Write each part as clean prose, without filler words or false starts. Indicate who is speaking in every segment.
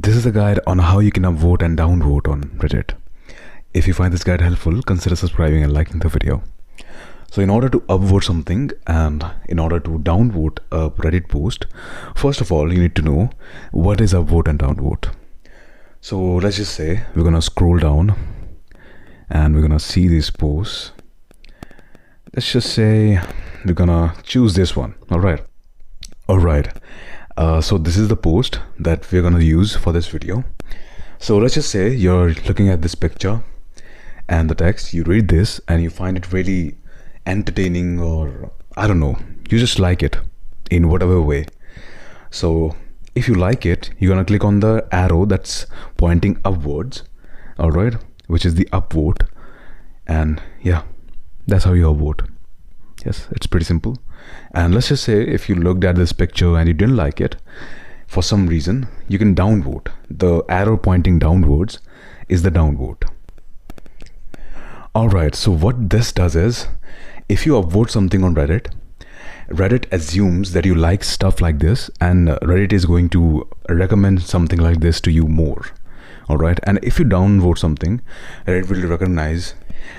Speaker 1: This is a guide on how you can upvote and downvote on Reddit. If you find this guide helpful, consider subscribing and liking the video. So in order to upvote something and in order to downvote a Reddit post, first of all, you need to know what is upvote and downvote. So let's just say we're gonna scroll down and we're gonna see these posts. Let's just say we're gonna choose this one. All right. So this is the post that we're gonna use for this video. So let's just say you're looking at this picture and the text, you read this and you find it really entertaining, or I don't know, you just like it in whatever way. So if you like it, you're gonna click on the arrow that's pointing upwards, all right, which is the upvote. And yeah, that's how you upvote. Yes, it's pretty simple. And let's just say if you looked at this picture and you didn't like it for some reason, you can downvote. The arrow pointing downwards is the downvote. All right, so what this does is, if you upvote something on Reddit, Reddit assumes that you like stuff like this, and Reddit is going to recommend something like this to you more. All right, and if you downvote something, Reddit will recognize,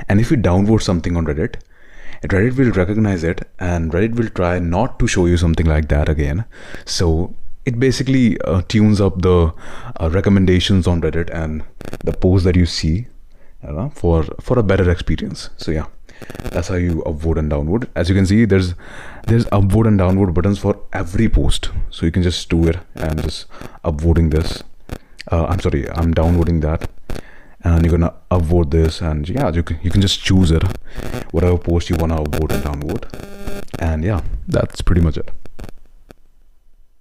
Speaker 1: and if you downvote something on Reddit will recognize it, and Reddit will try not to show you something like that again. So it basically tunes up the recommendations on Reddit and the posts that you see for a better experience. So yeah, that's how you upvote and downvote. As you can see, there's upvote and downvote buttons for every post, so you can just do it and just upvoting this. I'm downvoting that, and you're gonna upvote this, and yeah, you can just choose it, whatever post you wanna upvote and downvote. And yeah, that's pretty much it.